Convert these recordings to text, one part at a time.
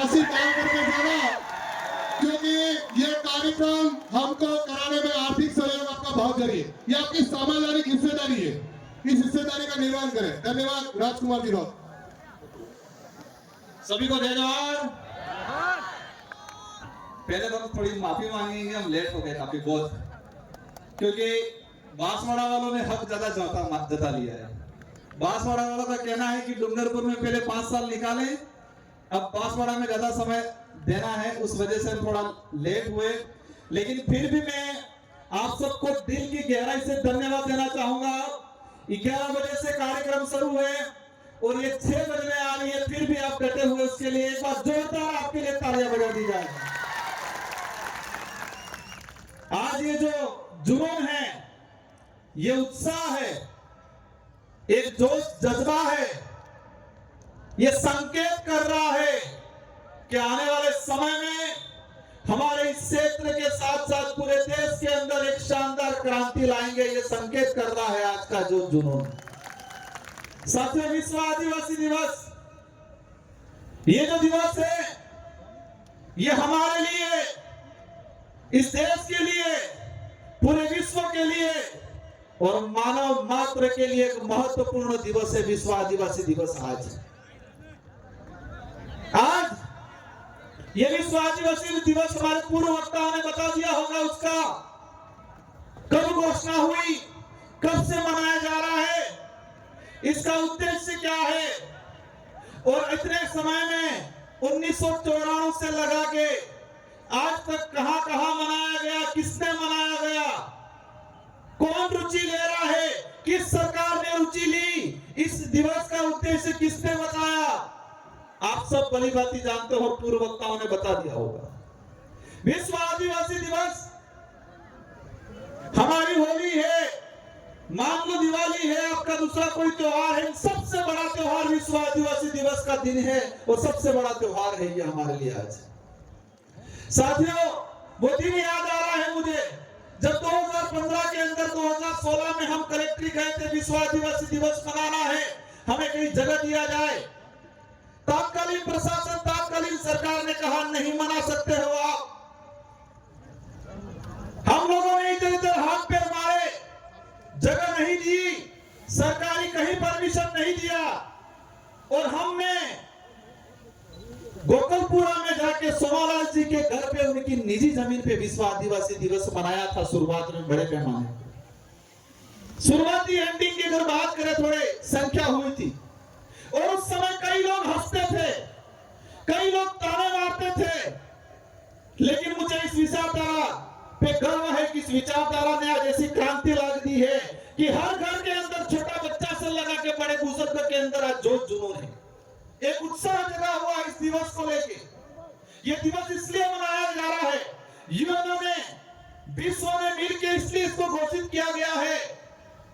ऐसी काम करके जाना, क्योंकि ये कार्यक्रम हमको कराने में आर्थिक सहयोग आपका बहुत जरूरी है। ये आपकी सामाजिक हिस्सेदारी है, इस हिस्सेदारी का निर्वहन करें। धन्यवाद। राजकुमार जी राउत। सभी को जय जवाहर। पहले तो थोड़ी माफी मांगेंगे, हम लेट हो गए काफी बहुत, क्योंकि बांसवाड़ा वालों ने हक ज्यादा जता लिया है। बांसवाड़ा वालों का कहना है कि डूंगरपुर में पहले 5 साल निकाले, अब बांसवाड़ा में ज्यादा समय देना है, उस वजह से हम थोड़ा लेट हुए। लेकिन फिर भी मैं आप सबको दिल की गहराई से धन्यवाद देना चाहूंगा। 11 बजे से कार्यक्रम शुरू हुए और ये 6 बजने आ रही है, फिर भी आप डटे हुए, उसके लिए एक बार जोरदार आपके लिए तालियां बजा दी जाए। आज ये जो जुनून है, ये उत्साह है, एक जोश जज्बा है, ये संकेत कर रहा है कि आने वाले समय में हमारे इस क्षेत्र के साथ साथ पूरे देश के अंदर एक शानदार क्रांति लाएंगे। ये संकेत कर रहा है आज का जो जुनून। साथियों, विश्व आदिवासी दिवस, ये जो दिवस है, ये हमारे लिए, इस देश के लिए, पूरे विश्व के लिए और मानव मात्र के लिए एक महत्वपूर्ण दिवस है। विश्व आदिवासी दिवस आज ये विश्व आदिवासी दिवस हमारे पूर्व वक्ताओं ने बता दिया होगा उसका कब घोषणा हुई, कब से मनाया जा रहा है, इसका उद्देश्य क्या है, और इतने समय में 1994 से लगा के आज तक कहां कहां मनाया गया, किसने मनाया गया, कौन रुचि ले रहा है, किस सरकार ने रुचि ली, इस दिवस का उद्देश्य किसने बताया, आप सब भली भांति जानते हो, पूर्व वक्ताओं ने बता दिया होगा। विश्व आदिवासी दिवस हमारी होली है, मान लो दिवाली है, आपका दूसरा कोई त्योहार है, सबसे बड़ा त्योहार विश्व आदिवासी दिवस का दिन है और सबसे बड़ा त्योहार है ये हमारे लिए आज। साथियों, वो दिन याद आ रहा है मुझे जब 2015 के अंदर 2016 में हम कलेक्ट्री गए थे, विश्व आदिवासी दिवस मनाना है, हमें कहीं जगह दिया जाए। तात्कालीन प्रशासन, तात्कालीन सरकार ने कहा नहीं मना सकते हो आप। हम लोगों ने इधर इधर हाथ पैर मारे, जगह नहीं दी, सरकारी कहीं परमिशन नहीं दिया, और हमने गोकुलपुरा में जाके सोमालाल जी के घर पे, उनकी निजी जमीन पे विश्व आदिवासी दिवस मनाया था। शुरुआत में बड़े पैमाने, शुरुआती एंडिंग की अगर बात करें, थोड़े संख्या हुई थी, और उस समय कई लोग हंसते थे, कई लोग ताने मारते थे, लेकिन मुझे इस विचारधारा पे गर्व है कि इस विचारधारा ने आज ऐसी क्रांति ला दी है कि हर घर के अंदर, छोटा बच्चा से लगा के बड़े बुजुर्ग के अंदर आज जोश जुनून है, एक उत्साह जगा हुआ इस दिवस को लेके। ये दिवस इसलिए मनाया जा रहा है, यूएनओ ने, विश्व ने मिलकर इसलिए इसको घोषित किया गया है,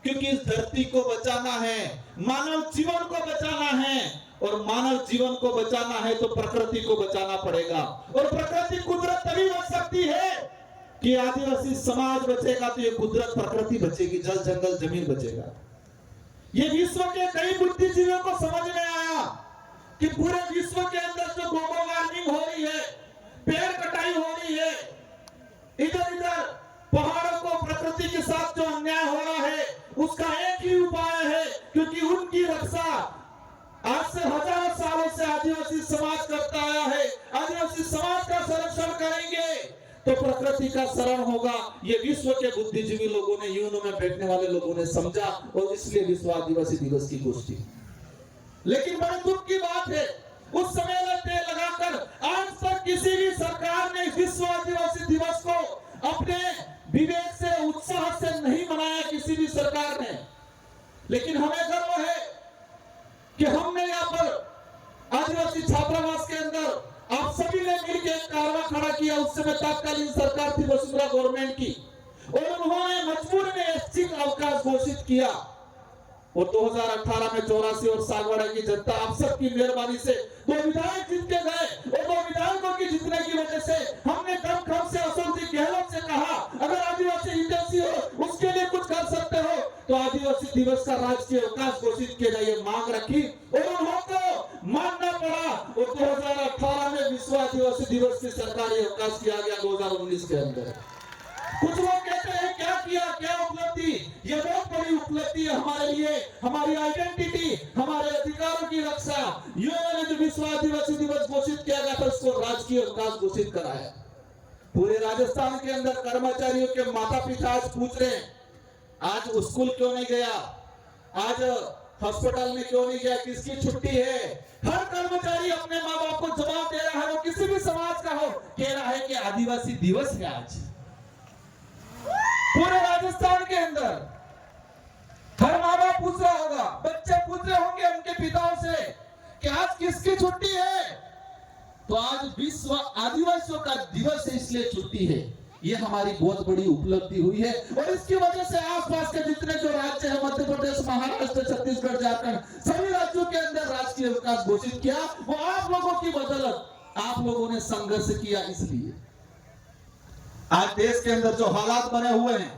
क्योंकि इस धरती को बचाना है, मानव जीवन को बचाना है, और मानव जीवन को बचाना है तो प्रकृति को बचाना पड़ेगा। और प्रकृति, कुदरत तभी बच सकती है कि आदिवासी समाज बचेगा तो ये कुदरत, प्रकृति बचेगी, जल जंगल जमीन बचेगा। ये विश्व के कई बुद्धिजीवियों को समझ में आया कि पूरे विश्व के अंदर जो ग्लोबल वार्मिंग हो रही है, पेड़ कटाई हो रही है, इधर इधर पहाड़ों को, प्रकृति के साथ जो अन्याय हो रहा है, उसका एक ही उपाय है, क्योंकि उनकी रक्षा आज से हजारों सालों से आदिवासी समाज करता आया है। आदिवासी समाज का संरक्षण करेंगे तो प्रकृति का शरण होगा। ये विश्व के बुद्धिजीवी लोगों ने, यूएनओ में बैठने वाले लोगों ने समझा, और इसलिए विश्व आदिवासी दिवस की घोषणा। लेकिन बड़े दुख की बात है, उस समय लगाकर आज तक किसी भी सरकार ने विश्व आदिवासी दिवस को अपने विवेक से, उत्साह से नहीं मनाया, किसी भी सरकार ने। लेकिन हमें गर्व है कि हमने यहाँ पर आदिवासी छात्रावास के अंदर आप सभी ने मिलकर एक कारवा खड़ा किया। उस समय तत्कालीन सरकार थी वसुंधरा गवर्नमेंट की, और उन्होंने मजबूर में ऐच्छिक अवकाश घोषित किया। और 2018 में 84 और सागवाड़ा की जनता आप सबकी मेहरबानी से 2 विधायक जीत के गए, और 2 विधायकों की जीतने की वजह से हमने दमखम से, अशोक जी गहलोत से कहा, अगर आदिवासी हितैषी हो, उसके लिए कुछ कर सकते हो तो आदिवासी दिवस का राजकीय अवकाश घोषित किया जाए, मांग रखी और उनको मानना पड़ा। और 2018 में विश्व विश्व आदिवासी दिवस की सरकारी अवकाश किया गया 2019 के अंदर। कुछ लोग कहते हैं क्या किया, क्या उपलब्धि, ये बहुत बड़ी उपलब्धि है हमारे लिए, हमारी आइडेंटिटी, हमारे अधिकारों की रक्षा। यूएन ने जो विश्व आदिवासी दिवस घोषित किया गया था उसको राजकीय अवकाश घोषित कराया। पूरे राजस्थान के अंदर कर्मचारियों के माता पिता आज पूछ रहे हैं, आज स्कूल क्यों नहीं गया, आज हॉस्पिटल में क्यों नहीं गया, किसकी छुट्टी है। हर कर्मचारी अपने माँ बाप को जवाब दे रहा है, वो किसी भी समाज का हो, कह रहा है कि आदिवासी दिवस है आज। पूरे राजस्थान के अंदर हर माँ बाप पूछ रहा होगा, बच्चे पूछ रहे होंगे उनके पिताओं से कि आज किसकी छुट्टी है। तो आज विश्व आदिवासियों का दिवस है, इसलिए छुट्टी है। ये हमारी बहुत बड़ी उपलब्धि हुई है और इसकी वजह से आसपास के जितने जो राज्य है, मध्य प्रदेश, महाराष्ट्र, छत्तीसगढ़, झारखंड, सभी राज्यों के अंदर राजकीय अवकाश घोषित किया। वो आप लोगों की बदौलत, आप लोगों ने संघर्ष किया, इसलिए आज देश के अंदर जो हालात बने हुए हैं।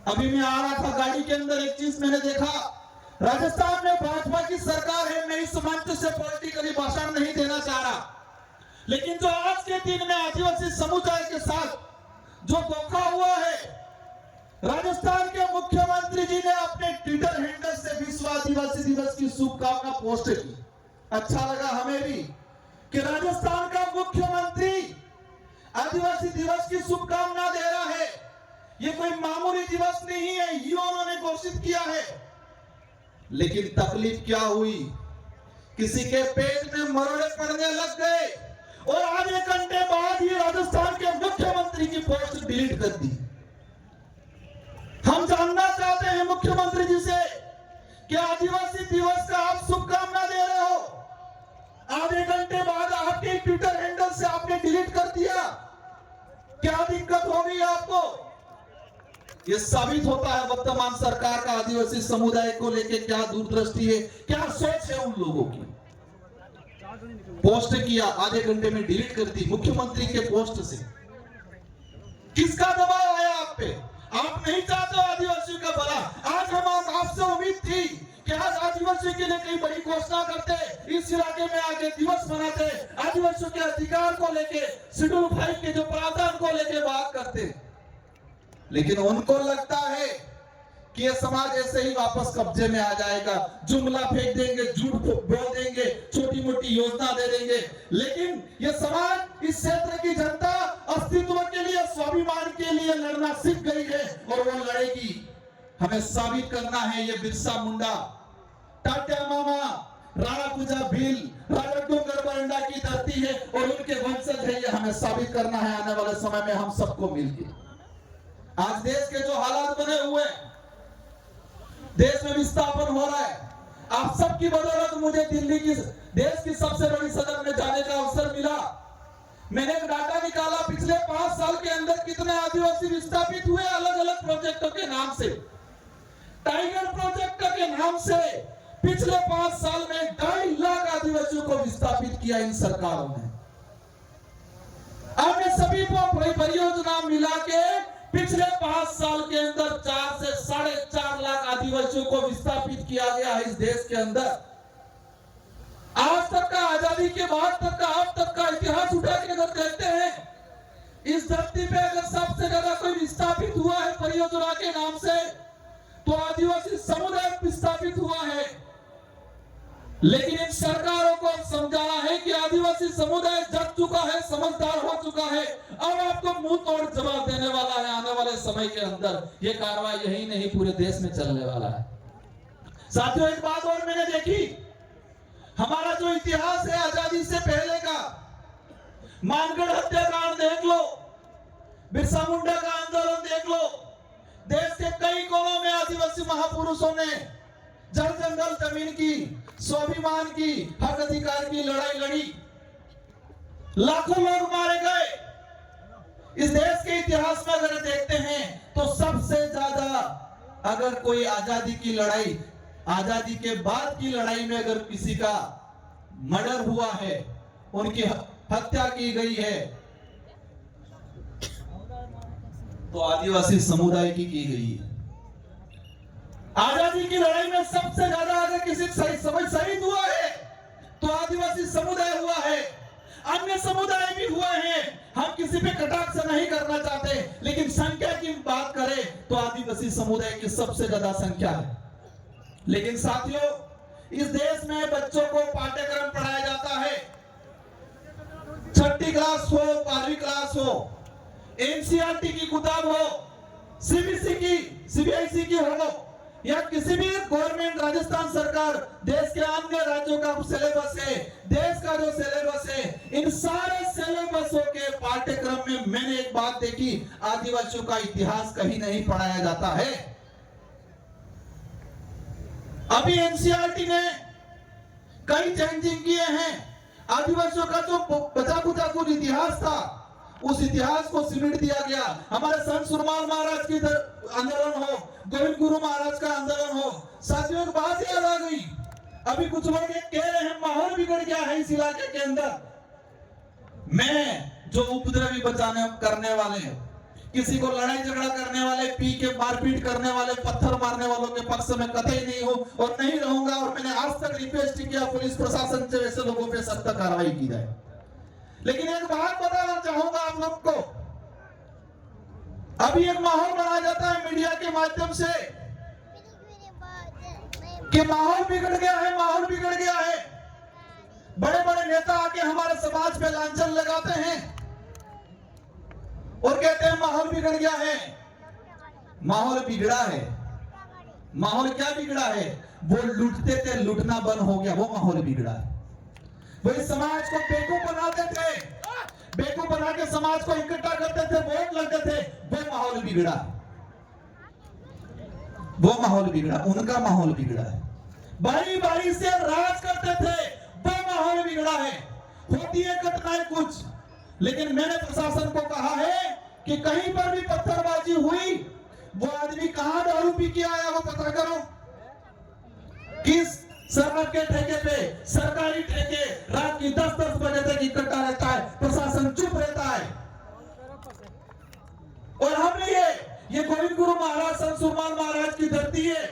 अभी मैं आ रहा था गाड़ी के अंदर, एक चीज मैंने देखा, राजस्थान में भाजपा की सरकार है। मैं इस मंच से पॉलिटिकली भाषण नहीं देना चाह रहा, लेकिन जो आज के दिन में आदिवासी समुदाय के साथ जो धोखा हुआ है, राजस्थान के मुख्यमंत्री जी ने अपने ट्विटर हैंडल से विश्व आदिवासी दिवस की शुभकामना पोस्ट की। अच्छा लगा हमें भी कि राजस्थान का मुख्यमंत्री आदिवासी दिवस की शुभकामना दे रहा है। ये कोई मामूली दिवस नहीं है, ये उन्होंने घोषित किया है। लेकिन तकलीफ क्या हुई, किसी के पेट में मरोड़े पड़ने लग गए और आधे घंटे बाद ही राजस्थान के मुख्यमंत्री की पोस्ट डिलीट कर दी। हम जानना चाहते हैं मुख्यमंत्री जी से कि आदिवासी दिवस का आप शुभकामना दे रहे हो, आधे घंटे बाद आपके ट्विटर हैंडल से आपने डिलीट कर दिया, क्या दिक्कत होगी आपको। यह साबित होता है वर्तमान सरकार का आदिवासी समुदाय को लेकर क्या दूरदृष्टि है, क्या सोच है उन लोगों की। पोस्ट किया, आधे घंटे में डिलीट कर दी मुख्यमंत्री के पोस्ट से। किसका दबाव आया आप पे, आप नहीं चाहते हो आदिवासियों का भला। आज हम आपसे उम्मीद थी कि आज आदिवासियों के लिए कई बड़ी घोषणा करते, इस इलाके में आके दिवस मनाते, आदिवासियों के अधिकार को लेके, शेड्यूल 5 के जो प्रावधान को लेके बात करते। लेकिन उनको लगता है कि यह समाज ऐसे ही वापस कब्जे में आ जाएगा, जुमला फेंक देंगे, झूठ बोल देंगे, छोटी मोटी योजना दे देंगे। लेकिन यह समाज, इस क्षेत्र की जनता अस्तित्व के लिए, स्वाभिमान के लिए लड़ना सीख गई है और वो लड़ेगी। हमें साबित करना है ये बिरसा मुंडा, टाटा मामा, राणा कुजा भील, राजा डोंगर बरंडा की धरती है और उनके वंशज है। ये हमें साबित करना है आने वाले समय में हम सबको मिलकर। आज देश के जो हालात बने हुए, देश में विस्थापन हो रहा है, आप सबकी बदौलत मुझे दिल्ली की, देश की सबसे बड़ी सदन में जाने का अवसर मिला। मैंने एक डाटा निकाला, पिछले 5 साल के अंदर कितने आदिवासी विस्थापित हुए अलग अलग प्रोजेक्टों के नाम से। टाइगर प्रोजेक्ट के नाम से पिछले 5 साल में 2.5 लाख आदिवासियों को विस्थापित किया इन सरकारों ने। अन्य सभी परियोजना मिला के पिछले 5 साल के अंदर 4 से 4.5 लाख आदिवासियों को विस्थापित किया गया है इस देश के अंदर। आज तक का, आजादी के बाद तक का, अब तक का इतिहास उठा के अगर देखते हैं, इस धरती पे अगर सबसे ज्यादा कोई विस्थापित हुआ है परियोजना के नाम से, तो आदिवासी समुदाय विस्थापित हुआ है। लेकिन इन सरकारों को समझाना है कि आदिवासी समुदाय जग चुका है, समझदार हो चुका है, अब आपको मुंह तोड़ जवाब देने वाला है आने वाले समय के अंदर। ये कार्रवाई यही नहीं पूरे देश में चलने वाला है। साथियों, एक बात और मैंने देखी, हमारा जो इतिहास है आजादी से पहले का, मानगढ़ हत्याकांड देख लो, बिरसा मुंडा का आंदोलन देख लो, देश के कई कोनों में आदिवासी महापुरुषों ने जल जंगल जमीन की, स्वाभिमान की, हक अधिकार की लड़ाई लड़ी, लाखों लोग मारे गए। इस देश के इतिहास में अगर देखते हैं तो सबसे ज्यादा अगर कोई आजादी की लड़ाई, आजादी के बाद की लड़ाई में अगर किसी का मर्डर हुआ है, उनकी हत्या की गई है, तो आदिवासी समुदाय की गई है। आजादी की लड़ाई में सबसे ज्यादा अगर किसी शहीद हुआ है तो आदिवासी समुदाय हुआ है। अन्य समुदाय भी हुए हैं। हम किसी पे कटाक्ष नहीं करना चाहते, लेकिन संख्या की बात करें तो आदिवासी समुदाय की सबसे ज्यादा संख्या है। लेकिन साथियों, इस देश में बच्चों को पाठ्यक्रम पढ़ाया जाता है, छठी क्लास हो, 12वीं क्लास हो, एनसीईआरटी की किताब हो, सीबीएसई की, सीबीएसई की हो, या किसी भी गवर्नमेंट राजस्थान सरकार देश के अन्य राज्यों का सिलेबस है, देश का जो सिलेबस है, इन सारे सिलेबसों के पाठ्यक्रम में मैंने एक बात देखी, आदिवासियों का इतिहास कहीं नहीं पढ़ाया जाता है। अभी एनसीईआरटी ने कई चेंजिंग किए हैं। आदिवासियों का जो बचा कुचा कुछ इतिहास था, उस इतिहास को सिमट दिया गया। हमारे संत सुरमाल महाराज की आंदोलन हो, गोविंद गुरु महाराज का आंदोलन हो, साथियों की बात याद आ गई। अभी कुछ लोग ये कह रहे हैं माहौल बिगड़ गया है इस इलाके के अंदर। मैं जो उपद्रवी बचाने करने वाले, किसी को लड़ाई झगड़ा करने वाले, पी के मारपीट करने वाले, पत्थर मारने वालों के पक्ष में कतई नहीं हूं और नहीं रहूंगा। और मैंने आज तक रिक्वेस्ट किया पुलिस प्रशासन से वैसे लोगों पे सख्त कार्रवाई की जाए। लेकिन एक बात बताना चाहूंगा आप लोग को, अभी एक माहौल बनाया जाता है मीडिया के माध्यम से कि माहौल बिगड़ गया है, माहौल बिगड़ गया है। बड़े बड़े नेता आके हमारे समाज पे लांछन लगाते हैं और कहते हैं माहौल बिगड़ गया है। माहौल बिगड़ा है। माहौल क्या बिगड़ा है? वो लूटते थे, लूटना बंद हो गया, वो माहौल बिगड़ा है। वो इस समाज को बेवकूफ बनाते थे, बेवकूफ बना के समाज को इकट्ठा करते थे, वोट लगते थे, वो माहौल बिगड़ा। वो माहौल बिगड़ा, उनका माहौल बिगड़ा है। बारी बारी से राज करते थे, वो माहौल बिगड़ा है। होती है घटनाएं कुछ, लेकिन मैंने प्रशासन को कहा है कि कहीं पर भी पत्थरबाजी हुई, वो आदमी कहां दारू पी के आया वो पता करो। किस सरकार के ठेके पे, सरकारी ठेके, रात की 10-10 बजे तक इकट्ठा रहता है, प्रशासन चुप रहता है। और हमने ये गोविंद गुरु महाराज, संत सुरमाल महाराज की धरती है।